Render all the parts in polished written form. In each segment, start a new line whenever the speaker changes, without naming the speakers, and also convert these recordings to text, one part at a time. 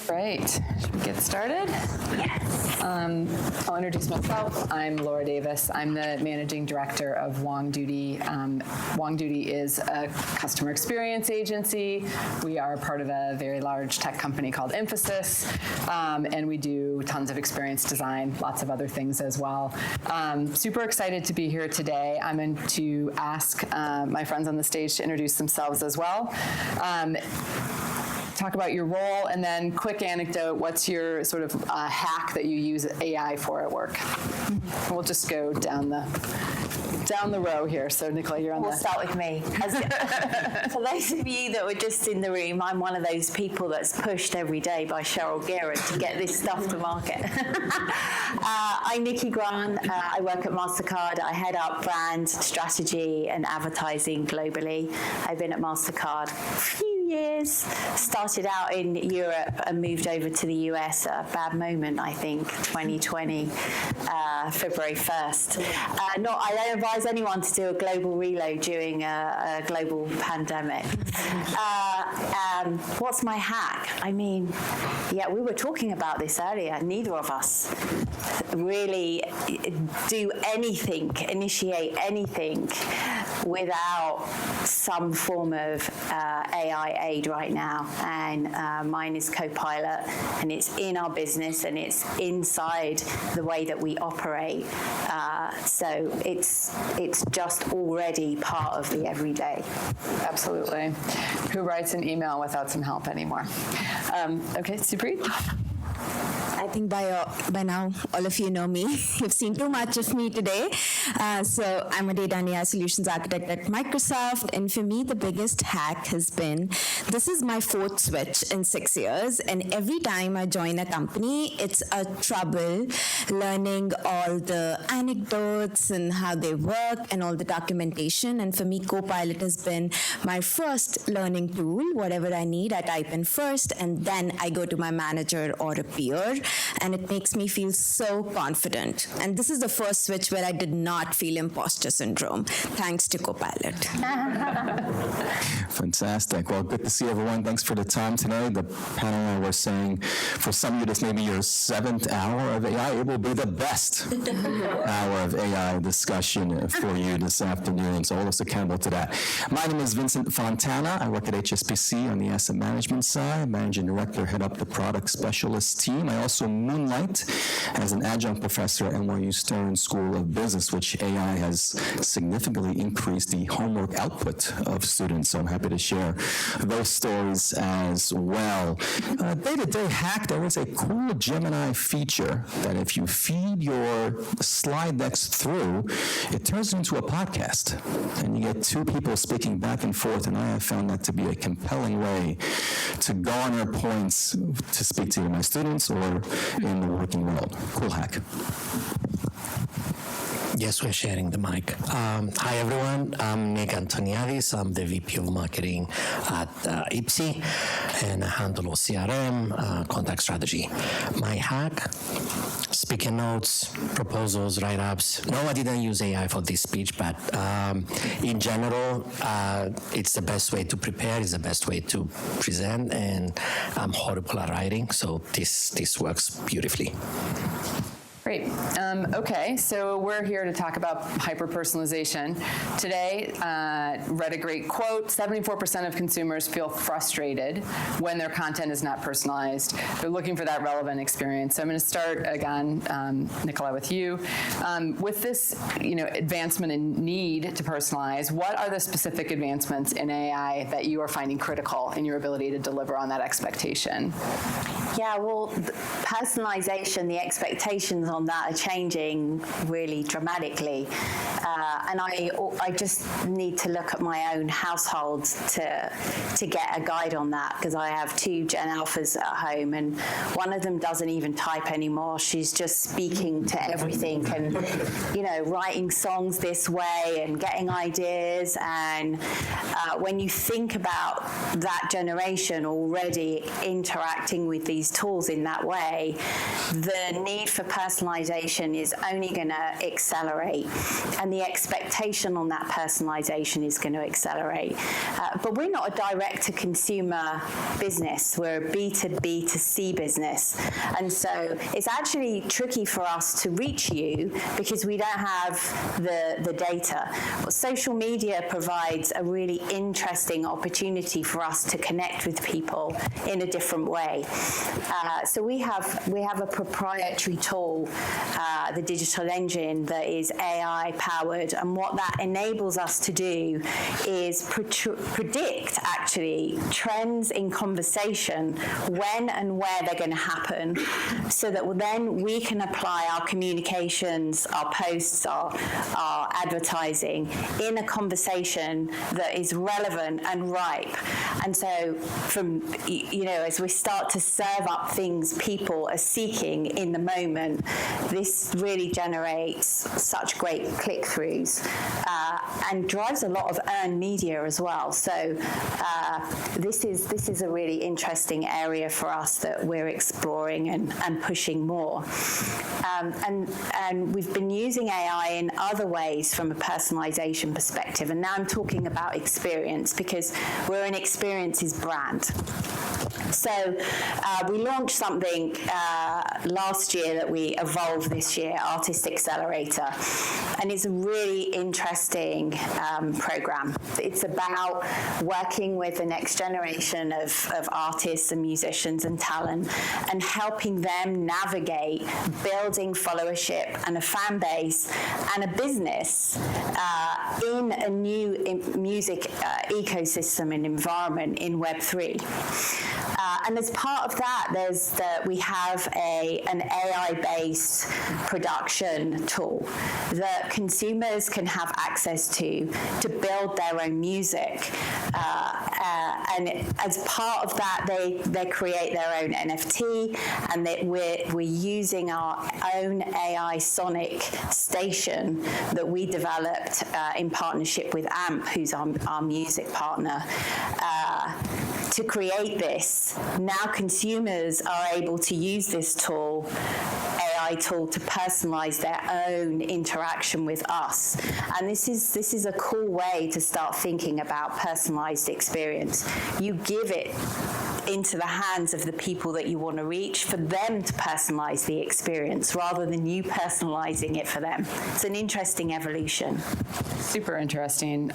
Great. Should we get started?
Yes.
I'll introduce myself. I'm Laura Davis. I'm the Managing Director of WongDoody. WongDoody is a customer experience agency. We are part of a very large tech company called Infosys, and we do tons of experience design, lots of other things as well. Super excited to be here today. I'm going to ask my friends on the stage to introduce themselves as well. Talk about your role, and then quick anecdote, what's your sort of hack that you use AI for at work? We'll just go down the row here. So Nicola, you're on
We'll start with me. For those of you that were just in the room, I'm one of those people that's pushed every day by Cheryl Gearan to get this stuff to market. I'm Nikki Grant. I work at Mastercard. I head up brand strategy and advertising globally. I've been at Mastercard years, started out in Europe and moved over to the US at a bad moment, I think, 2020, February 1st. I don't advise anyone to do a global reload during a global pandemic. What's my hack? I mean, yeah, we were talking about this earlier. Neither of us really do anything, initiate anything without some form of AI aid right now, and mine is Copilot, and it's in our business and it's inside the way that we operate. So it's just already part of the everyday.
Absolutely. Who writes an email without some help anymore? Okay, Supreet?
I think by now, all of you know me. You've seen too much of me today. So I'm a data and AI solutions architect at Microsoft. And for me, the biggest hack has been, this is my 4th switch in 6 years. And every time I join a company, it's a trouble learning all the anecdotes and how they work and all the documentation. And for me, Copilot has been my first learning tool. Whatever I need, I type in first, and then I go to my manager or a peer. And it makes me feel so confident. And this is the first switch where I did not feel imposter syndrome, thanks to Copilot.
Fantastic. Well, good to see everyone. Thanks for the time today. The panel and I were saying, for some of you, this may be your 7th hour of AI. It will be the best hour of AI discussion for you this afternoon. So hold us accountable to that. My name is Vincent Fontana. I work at HSBC on the asset management side. Managing Director, head up the product specialist team. I also moonlight as an adjunct professor at NYU Stern School of Business, which AI has significantly increased the homework output of students. So I'm happy to share those stories as well. Day-to-day hack, there is a cool Gemini feature that if you feed your slide decks through, it turns into a podcast. And you get 2 people speaking back and forth, and I have found that to be a compelling way to garner points to speak to my students or in the working world. Cool hack.
Yes, we're sharing the mic. Hi, everyone. I'm Nick Antoniades. I'm the VP of Marketing at Ipsy, and I handle CRM, contact strategy. My hack, speaking notes, proposals, write-ups. No, I didn't use AI for this speech, but in general, it's the best way to prepare, it's the best way to present, and I'm horrible at writing, so this works beautifully.
Great. Okay, so we're here to talk about hyper-personalization. Today, read a great quote, 74% of consumers feel frustrated when their content is not personalized. They're looking for that relevant experience. So I'm going to start, again, Nicola, with you. With this advancement in need to personalize, what are the specific advancements in AI that you are finding critical in your ability to deliver on that expectation?
Yeah, well, personalization, the expectations on that are changing really dramatically. And I just need to look at my own household to get a guide on that, because I have 2 Gen Alphas at home, and one of them doesn't even type anymore. She's just speaking to everything and, writing songs this way and getting ideas. And when you think about that generation already interacting with these tools in that way, the need for personalization is only going to accelerate. And the the expectation on that personalization is going to accelerate. But we're not a direct-to-consumer business. We're a B2B2C business. And so it's actually tricky for us to reach you because we don't have the data. Well, social media provides a really interesting opportunity for us to connect with people in a different way. So we have a proprietary tool, the digital engine, that is AI powered, and what that enables us to do is predict actually trends in conversation, when and where they're going to happen, so that then we can apply our communications, our posts, our advertising in a conversation that is relevant and ripe. And so from, as we start to serve up things people are seeking in the moment, this really generates such great click-throughs and drives a lot of earned media as well. So this is a really interesting area for us that we're exploring and pushing more. And we've been using AI in other ways from a personalization perspective, and now I'm talking about experience because we're an experiences brand. So we launched something last year that we evolved this year, Artist Accelerator, and it's a really interesting program. It's about working with the next generation of artists and musicians and talent and helping them navigate building followership and a fan base and a business in a new music ecosystem and environment in Web3. And as part of that, we have an AI-based production tool that consumers can have access to build their own music. And as part of that, they create their own NFT, and we're using our own AI sonic station that we developed in partnership with AMP, who's our music partner, to create this. Now consumers are able to use this tool, AI tool, to personalize their own interaction with us. And this is a cool way to start thinking about personalized experience. You give it into the hands of the people that you want to reach for them to personalize the experience rather than you personalizing it for them. It's an interesting evolution.
Super interesting.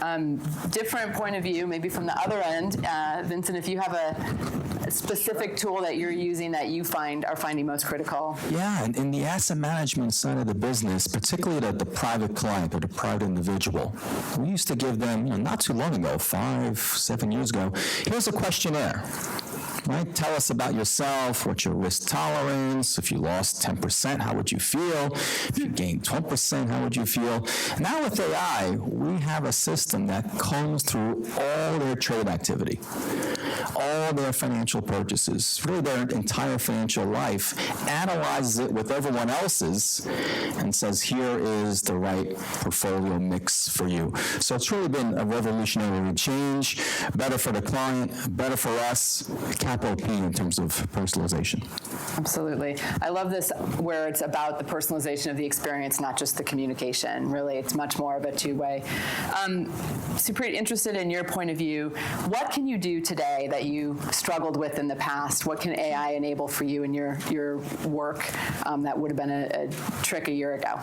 Different point of view, maybe from the other end. Vincent, if you have a specific tool that you're using that you are finding most critical.
Yeah, and in the asset management side of the business, particularly the private client or the private individual, we used to give them, not too long ago, 5-7 years ago, here's a questionnaire. Right? Tell us about yourself, what's your risk tolerance, if you lost 10%, how would you feel? If you gained 12%, how would you feel? Now with AI, we have a system that combs through all their trade activity, all their financial purchases, really their entire financial life, analyzes it with everyone else's, and says, here is the right portfolio mix for you. So it's really been a revolutionary change, better for the client, better for us, capital P in terms of personalization.
Absolutely. I love this where it's about the personalization of the experience, not just the communication. Really, it's much more of a two-way. Supreet, interested in your point of view, what can you do today that you struggled with in the past? What can AI enable for you in your work that would have been a trick a year ago?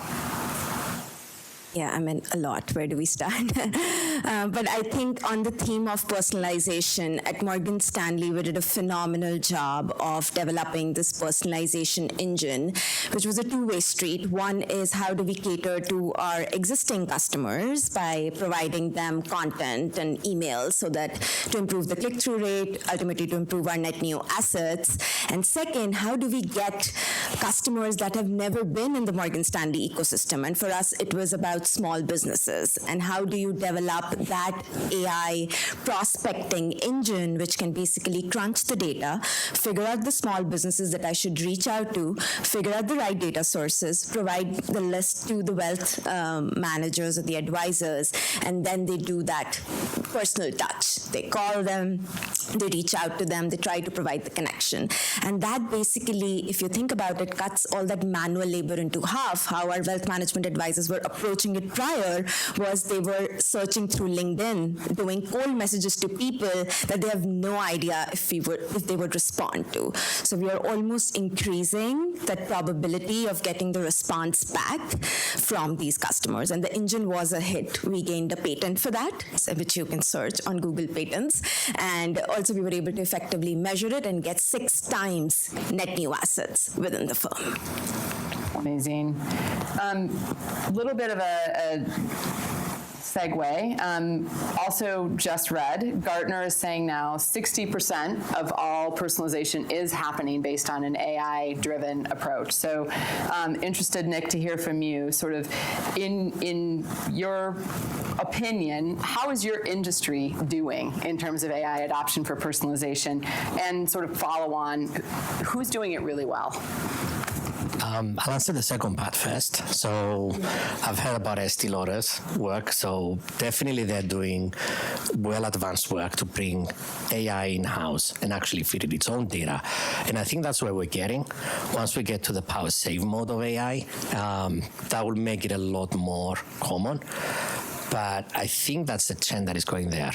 Yeah, I mean, a lot. Where do we start? But I think on the theme of personalization, at Morgan Stanley, we did a phenomenal job of developing this personalization engine, which was a two-way street. One is how do we cater to our existing customers by providing them content and emails so that to improve the click-through rate, ultimately to improve our net new assets. And second, how do we get customers that have never been in the Morgan Stanley ecosystem? And for us, it was about small businesses, and how do you develop that AI prospecting engine which can basically crunch the data, figure out the small businesses that I should reach out to, figure out the right data sources, provide the list to the wealth managers or the advisors, and then they do that personal touch. They call them, they reach out to them, they try to provide the connection. And that basically, if you think about but it cuts all that manual labor into half. How our wealth management advisors were approaching it prior was they were searching through LinkedIn, doing cold messages to people that they have no idea if they would respond to. So we are almost increasing that probability of getting the response back from these customers. And the engine was a hit. We gained a patent for that, which you can search on Google Patents. And also we were able to effectively measure it and get 6 times net new assets within the firm.
Amazing. A little bit of a segue. Also just read, Gartner is saying now 60% of all personalization is happening based on an AI-driven approach. So interested, Nick, to hear from you, sort of in your opinion, how is your industry doing in terms of AI adoption for personalization, and sort of follow on, who's doing it really well?
I'll answer the second part first. So I've heard about Estée Lauder's work. So definitely they're doing well advanced work to bring AI in-house and actually feed it its own data. And I think that's where we're getting. Once we get to the power save mode of AI, that will make it a lot more common. But I think that's the trend that is going there.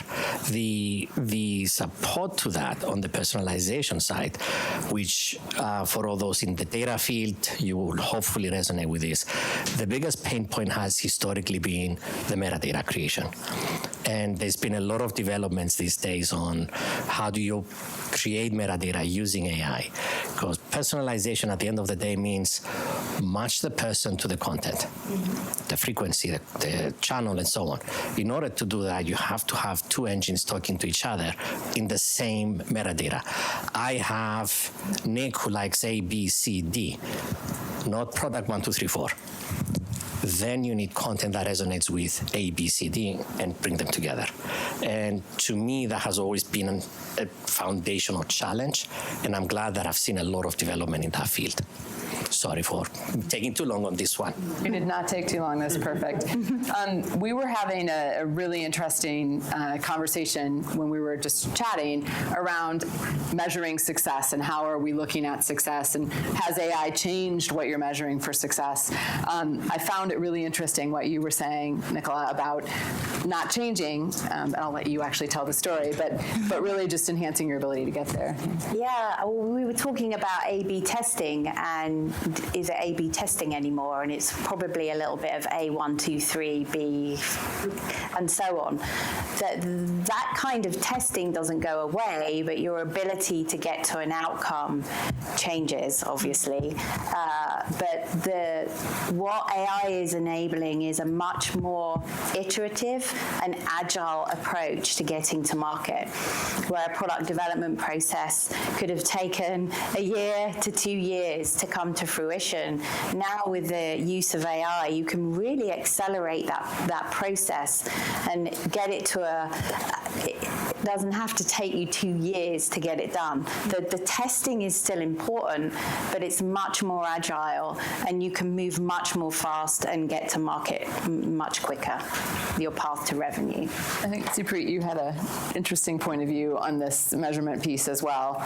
The support to that on the personalization side, which for all those in the data field, you will hopefully resonate with this. The biggest pain point has historically been the metadata creation. And there's been a lot of developments these days on how do you create metadata using AI. Because personalization at the end of the day means match the person to the content, the frequency, the channel, and so on. In order to do that, you have to have 2 engines talking to each other in the same metadata. I have Nick who likes A, B, C, D, not product 1, 2, 3, 4. Then you need content that resonates with A, B, C, D, and bring them together. And to me, that has always been a foundational challenge, and I'm glad that I've seen a lot of development in that field. Sorry for taking too long on this one.
You did not take too long. That's perfect. We were having a really interesting conversation when we were just chatting around measuring success and how are we looking at success, and has AI changed what you're measuring for success? I found it really interesting what you were saying, Nicola, about not changing, and I'll let you actually tell the story, but really just enhancing your ability to get there.
Yeah, well, we were talking about A/B testing, and is it A/B testing anymore? And it's probably a little bit of A, 1, 2, 3, B, and so on. That kind of testing doesn't go away, but your ability to get to an outcome changes, obviously. But what AI is enabling is a much more iterative and agile approach to getting to market, where a product development process could have taken a year to 2 years to come to fruition. Now with the use of AI, you can really accelerate that process and get it to it doesn't have to take you 2 years to get it done. The testing is still important, but it's much more agile, and you can move much more fast and get to market much quicker, your path to revenue.
I think, Supreet, you had an interesting point of view on this measurement piece as well.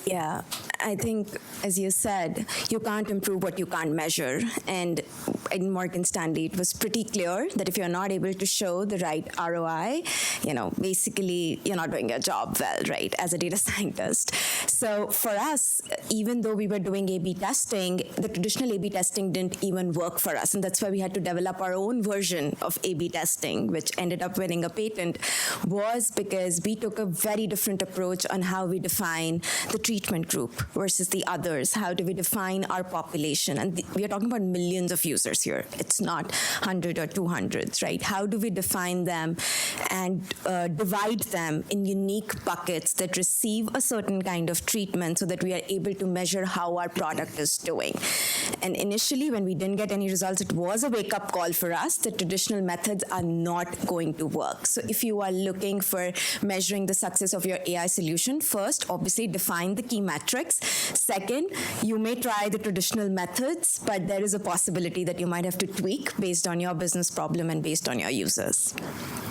Yeah, I think, as you said, you can't improve what you can't measure. And in Morgan Stanley, it was pretty clear that if you're not able to show the right ROI, basically you're not doing your job well, right, as a data scientist. So for us, even though we were doing A/B testing, the traditional A/B testing didn't even work for us. And that's why we had to develop our own version of A/B testing, which ended up winning a patent, was because we took a very different approach on how we define the treatment group versus the others. How do we define our population? And we are talking about millions of users here. It's not 100 or 200s, right? How do we define them and divide them in unique buckets that receive a certain kind of treatment so that we are able to measure how our product is doing? And initially, when we didn't get any results, it was a wake-up call for us that traditional methods are not going to work. So if you are looking for measuring the success of your AI solution, first, obviously define the key metrics. Second, you may try the traditional methods, but there is a possibility that you might have to tweak based on your business problem and based on your users.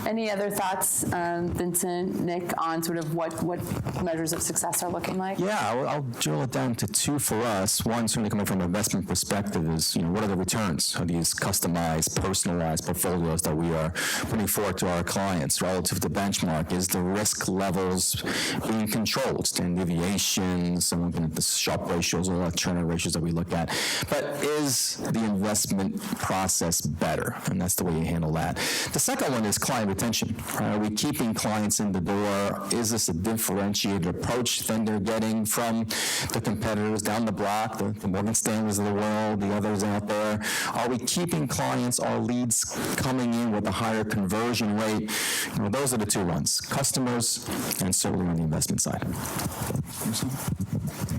Any other thoughts, Vincent, Nick, on sort of what measures of success are looking like?
Yeah, I'll drill it down to two for us. One, certainly coming from an investment perspective, is what are the returns of these customized, personalized portfolios that we are putting forward to our clients relative to benchmark? Is the risk levels being controlled? And deviations, I'm looking at the Sharpe ratios or Turner ratios that we look at. But is the investment process better? And that's the way you handle that. The second one is client retention. Are we keeping clients in the door? Is this a differentiated approach than they're getting from the competitors down the block, the Morgan Stanleys of the world, the others out there? Are we keeping clients, our leads coming in with a higher conversion rate? Those are the two ones, customers and certainly on the investment side.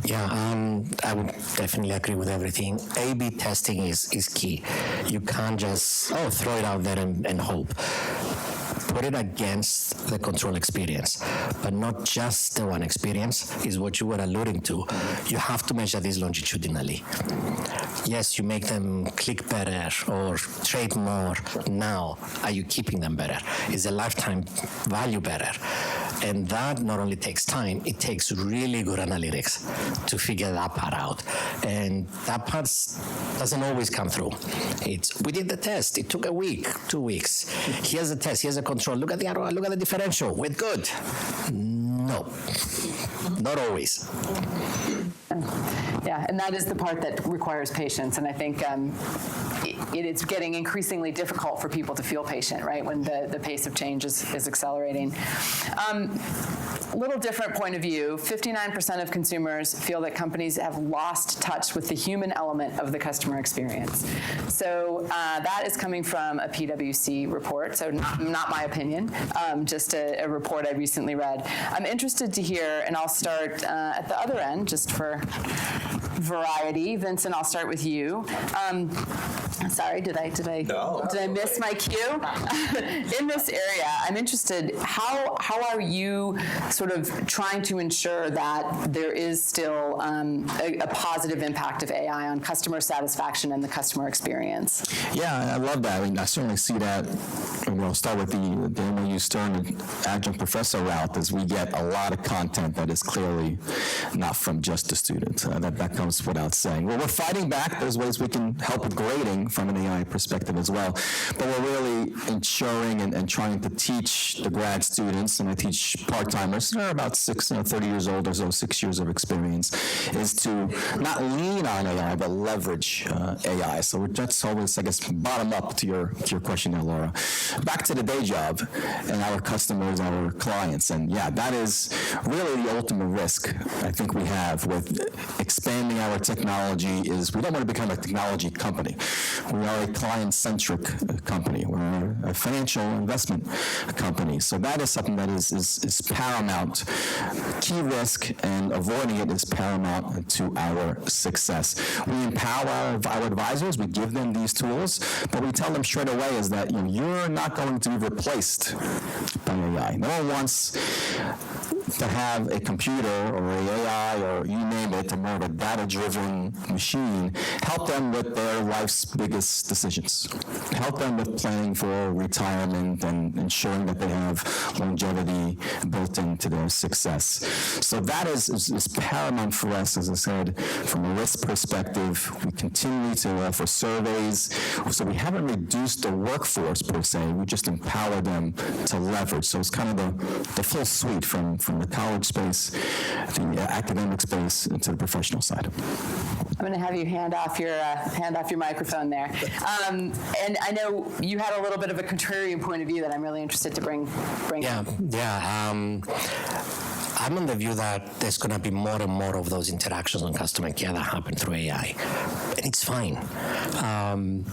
Yeah, I would definitely agree with everything. A/B testing is key. You can't just throw it out there and hope. Put it against the control experience, but not just the one experience, is what you were alluding to. You have to measure this longitudinally. Yes, you make them click better or trade more. Now, are you keeping them better? Is the lifetime value better? And that not only takes time, it takes really good analytics to figure that part out. And that part doesn't always come through. We did the test. It took a week, 2 weeks. Here's the test. Here's the control. Look at the ROI. Look at the differential. We're good. No, not always.
Yeah, and that is the part that requires patience. And I think it's getting increasingly difficult for people to feel patient, right, when the pace of change is accelerating. Little different point of view, 59% of consumers feel that companies have lost touch with the human element of the customer experience. So that is coming from a PwC report, so not my opinion, just a report I recently read. I'm interested to hear, and I'll start at the other end, just for variety. Vincent, I'll start with you. Sorry, did I miss my cue? In this area, I'm interested, how are you sort of trying to ensure that there is still a positive impact of AI on customer satisfaction and the customer experience?
Yeah, I love that. I mean, I certainly see that. We'll start with the MOU Stern adjunct professor route, as we get a lot of content that is clearly not from just the students. That comes without saying. Well, we're fighting back. There's ways we can help with grading from an AI perspective as well. But we're really ensuring and trying to teach the grad students, and I teach part-timers, they're about 30 years old or so, 6 years of experience, is to not lean on AI, but leverage AI. So that's always, I guess, bottom up to your question there, Laura. Back to the day job and our customers, our clients. And yeah, that is really the ultimate risk I think we have with expanding our technology is we don't want to become a technology company. We are a client-centric company. We're a financial investment company. So that is something that is paramount. Key risk, and avoiding it is paramount to our success. We empower our advisors. We give them these tools, but we tell them straight away is that you're not going to be replaced by AI. No one wants to have a computer or an AI or you name it, a more of a data-driven machine, help them with their life's biggest decisions. Help them with planning for retirement and ensuring that they have longevity built into their success. So that is paramount for us, as I said, from a risk perspective. We continue to offer surveys. So we haven't reduced the workforce per se. We just empower them to leverage. So it's kind of the full suite from the college space, the academic space, to the professional side.
I'm going to have you hand off your microphone there. And I know you had a little bit of a contrarian point of view that I'm really interested to bring up.
I'm on the view that there's going to be more and more of those interactions on customer care that happen through AI. And it's fine.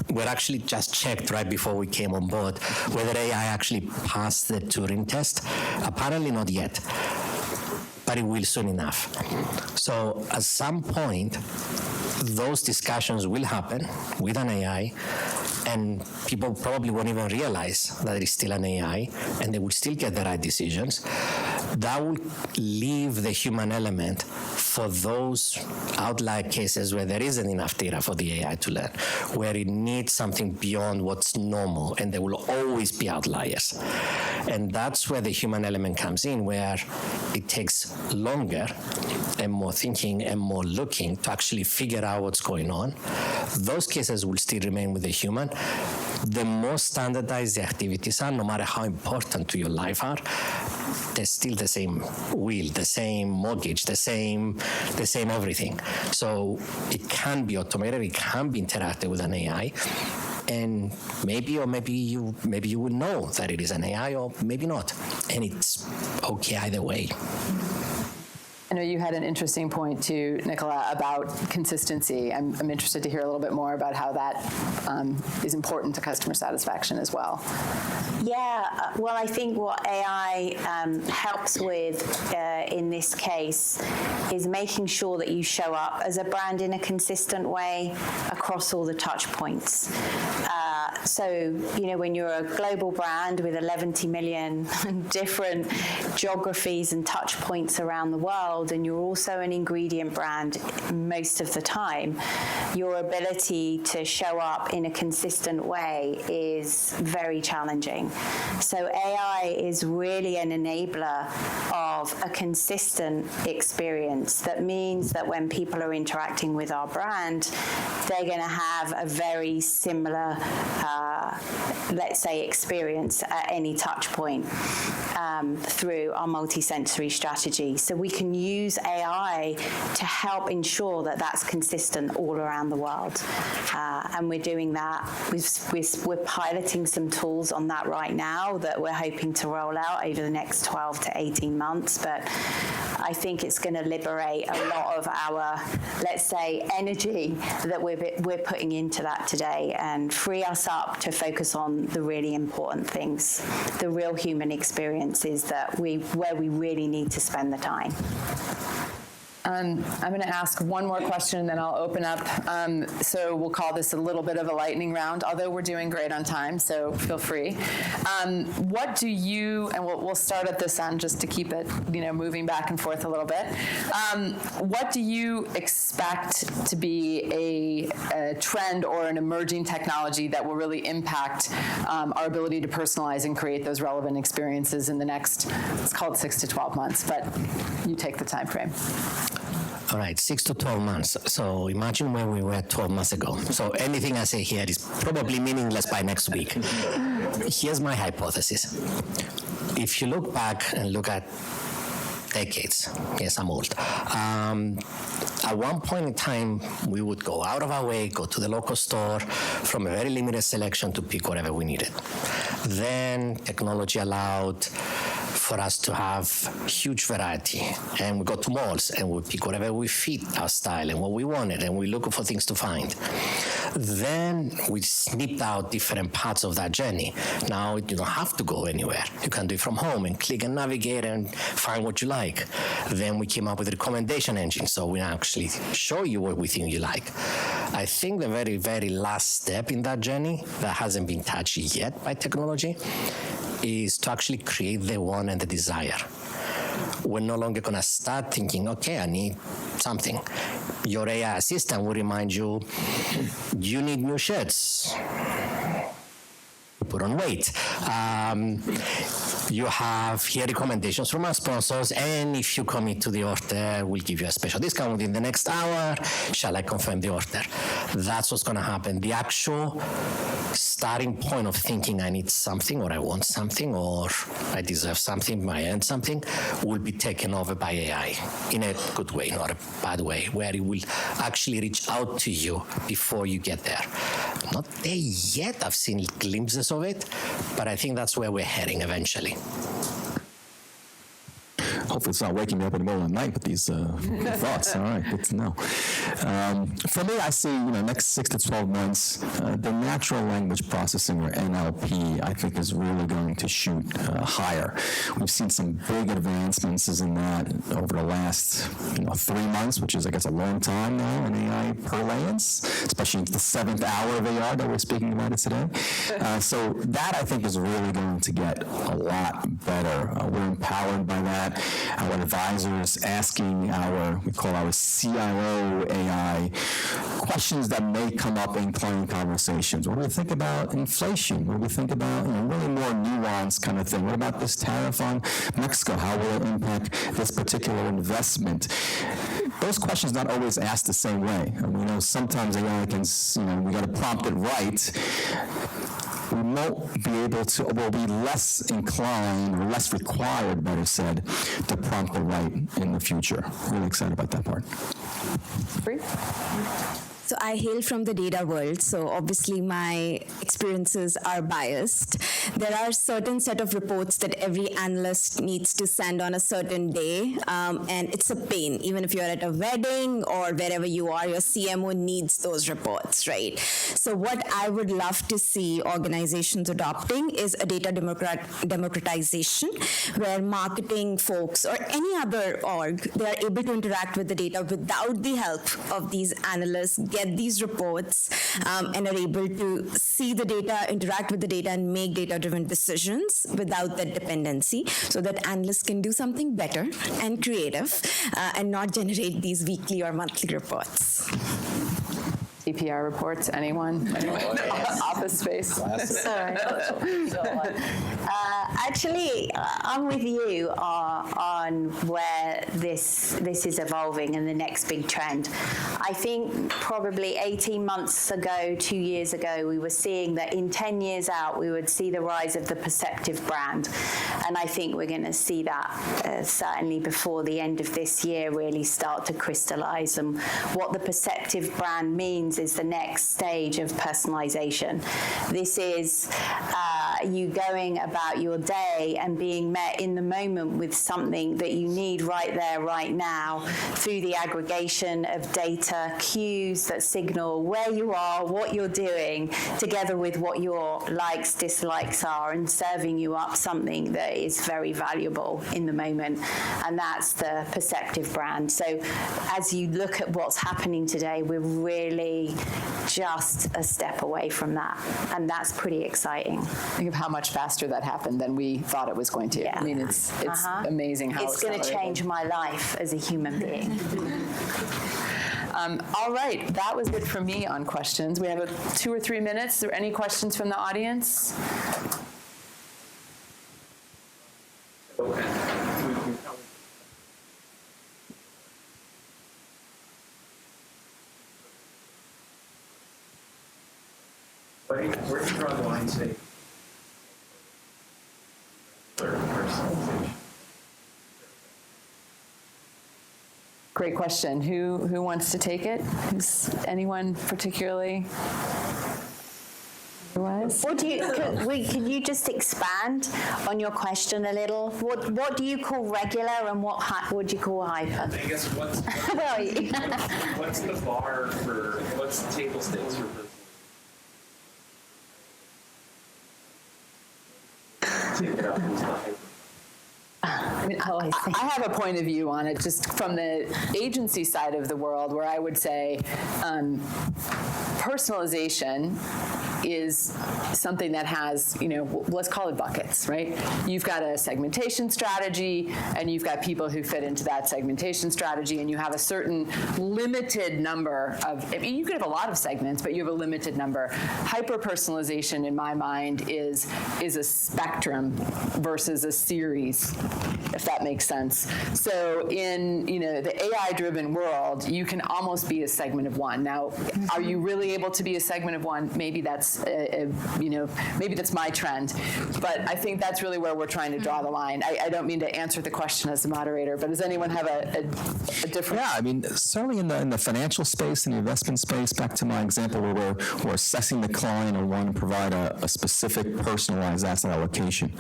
We actually just checked right before we came on board whether AI actually passed the Turing test. Apparently not yet, but it will soon enough. So at some point, those discussions will happen with an AI, and people probably won't even realize that it is still an AI, and they will still get the right decisions. that will leave the human element for those outlier cases where there isn't enough data for the AI to learn, where it needs something beyond what's normal, and there will always be outliers. And that's where the human element comes in, where it takes longer and more thinking and more looking to actually figure out what's going on. Those cases will still remain with the human. The more standardized the activities are, no matter how important to your life are, there's still the same wheel, the same mortgage, the same everything. So it can be automated, it can be interacted with an AI, and maybe you will know that it is an AI, or maybe not, and it's okay either way.
I know you had an interesting point too, Nicola, about consistency. I'm interested to hear a little bit more about how that is important to customer satisfaction as well.
Yeah, well, I think what AI helps with in this case is making sure that you show up as a brand in a consistent way across all the touch points. So, when you're a global brand with 11 million different geographies and touch points around the world, and you're also an ingredient brand most of the time, your ability to show up in a consistent way is very challenging. So AI is really an enabler of a consistent experience. That means that when people are interacting with our brand, they're going to have a very similar let's say, experience at any touch point through our multi-sensory strategy. So we can use AI to help ensure that that's consistent all around the world. And we're doing that. We're piloting some tools on that right now that we're hoping to roll out over the next 12 to 18 months. But I think it's going to liberate a lot of our, let's say, energy that we're putting into that today, and free us up to focus on the really important things, the real human experiences where we really need to spend the time.
I'm going to ask one more question, and then I'll open up. So we'll call this a little bit of a lightning round, although we're doing great on time, so feel free. What do you, and we'll start at this end just to keep it, moving back and forth a little bit. What do you expect to be a trend or an emerging technology that will really impact our ability to personalize and create those relevant experiences in the next, let's call it 6 to 12 months, but you take the time frame.
All right, 6 to 12 months. So imagine where we were 12 months ago. So anything I say here is probably meaningless by next week. Here's my hypothesis. If you look back and look at decades, yes, I'm old. At one point in time, we would go out of our way, go to the local store, from a very limited selection to pick whatever we needed. Then technology allowed for us to have huge variety, and we go to malls and we pick whatever we fit our style and what we wanted, and we look for things to find. Then we snipped out different parts of that journey. Now you don't have to go anywhere. You can do it from home and click and navigate and find what you like. Then we came up with a recommendation engine, so we actually show you what we think you like. I think the very, very last step in that journey that hasn't been touched yet by technology is to actually create the want and the desire. We're no longer going to start thinking, okay, I need something. Your AI assistant will remind you, you need new shirts. Put on weight. You have here recommendations from our sponsors, and if you commit to the order, we'll give you a special discount within the next hour. Shall I confirm the order? That's what's going to happen. The actual starting point of thinking I need something, or I want something, or I deserve something, I earn something, will be taken over by AI in a good way, not a bad way, where it will actually reach out to you before you get there. Not there yet. I've seen glimpses of it, but I think that's where we're heading eventually.
hopefully it's not waking me up in the middle of the night with these thoughts. All right, good to know. For me, I see, next 6 to 12 months, the natural language processing, or NLP, I think is really going to shoot higher. We've seen some big advancements in that over the last 3 months, which is, I guess, a long time now in AI parlance, especially into the 7th hour of AI that we're speaking about it today. So that, I think, is really going to get a lot better. We're empowered by that. Our advisors asking we call our CIO AI questions that may come up in client conversations. What do we think about inflation? What do we think about really more nuanced kind of thing? What about this tariff on Mexico? How will it impact this particular investment? Those questions not always asked the same way. Sometimes AI can, we got to prompt it right. We won't be able to, we'll be less inclined, or less required, better said, to prompt it right in the future. Really excited about that part.
Supreet?
So I hail from the data world, so obviously my experiences are biased. There are certain set of reports that every analyst needs to send on a certain day, and it's a pain. Even if you're at a wedding or wherever you are, your CMO needs those reports, right? So what I would love to see organizations adopting is a data democratization, where marketing folks or any other org, they are able to interact with the data without the help of these analysts, get these reports, and are able to see the data, interact with the data, and make data-driven decisions without that dependency, so that analysts can do something better and creative, and not generate these weekly or monthly reports.
EPR reports, anyone? Office space?
Sorry. Actually, I'm with you on where this is evolving and the next big trend. I think probably 18 months ago, 2 years ago, we were seeing that in 10 years out, we would see the rise of the perceptive brand. And I think we're going to see that certainly before the end of this year really start to crystallize. And what the perceptive brand means is the next stage of personalization. This is you going about your day and being met in the moment with something that you need right there, right now, through the aggregation of data, cues that signal where you are, what you're doing, together with what your likes, dislikes are, and serving you up something that is very valuable in the moment. And that's the perceptive brand. So as you look at what's happening today, we're really just a step away from that. And that's pretty exciting.
Think of how much faster that happened than we thought it was going to.
Yeah.
I mean, it's amazing how
it's going to change my life as a human being.
All right, that was it for me on questions. We have 2 or 3 minutes. Are there any questions from the audience?
Where do you draw the line, say, personalization?
Great question. Who wants to take it? Is anyone particularly? Otherwise?
What do you? Can you just expand on your question a little? What do you call regular, and what do you call hyper?
I guess what's the bar for what's the table stakes for personalization? Take it up into the hyper.
I have a point of view on it just from the agency side of the world, where I would say personalization is something that has, let's call it buckets, right? You've got a segmentation strategy, and you've got people who fit into that segmentation strategy, and you have a certain limited number of, you could have a lot of segments, but you have a limited number. Hyper-personalization, in my mind, is a spectrum versus a series, if that makes sense. So in the AI-driven world, you can almost be a segment of one. Now, are you really able to be a segment of one? Maybe that's else. Maybe that's my trend, but I think that's really where we're trying to draw the line. I don't mean to answer the question as the moderator, but does anyone have a different?
Yeah, I mean, certainly in the financial space, in the investment space, back to my example where we're assessing the client and want to provide a specific personalized asset allocation.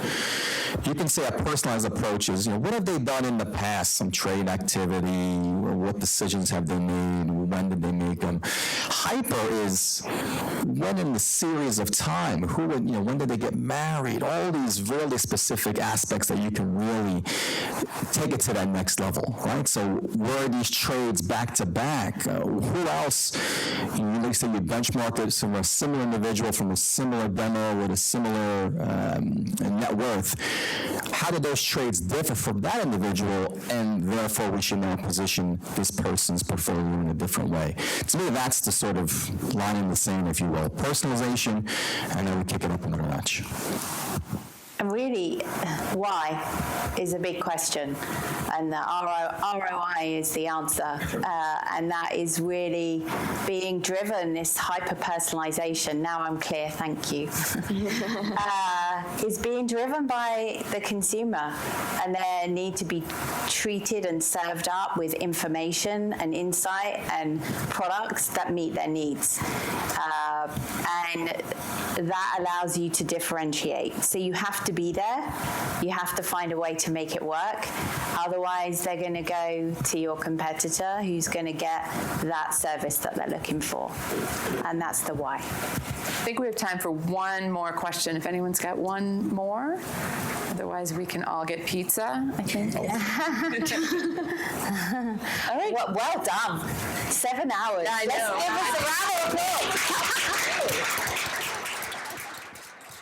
You can say a personalized approach is, what have they done in the past, some trade activity, or what decisions have they made, when did they make them? Hyper is when in the series of time, who would, when did they get married, all these really specific aspects that you can really take it to that next level, right? So were these trades back to back? Who else, you say you benchmarked it from a similar individual from a similar demo with a similar net worth. How did those trades differ from that individual, and therefore we should now position this person's portfolio in a different way? To me, that's the sort of line in the sand, if you will. Personalization, and then we kick it up another notch.
And really, why is a big question, and the ROI is the answer, and that is really being driven, this hyper-personalization, now I'm clear, thank you, is being driven by the consumer, and they need to be treated and served up with information and insight and products that meet their needs. And that allows you to differentiate. So you have to be there. You have to find a way to make it work. Otherwise, they're going to go to your competitor who's going to get that service that they're looking for. And that's the why.
I think we have time for one more question. If anyone's got one more. Otherwise, we can all get pizza, I think.
All right. Well done. 7 hours.
I know.
Let's give us a round of applause.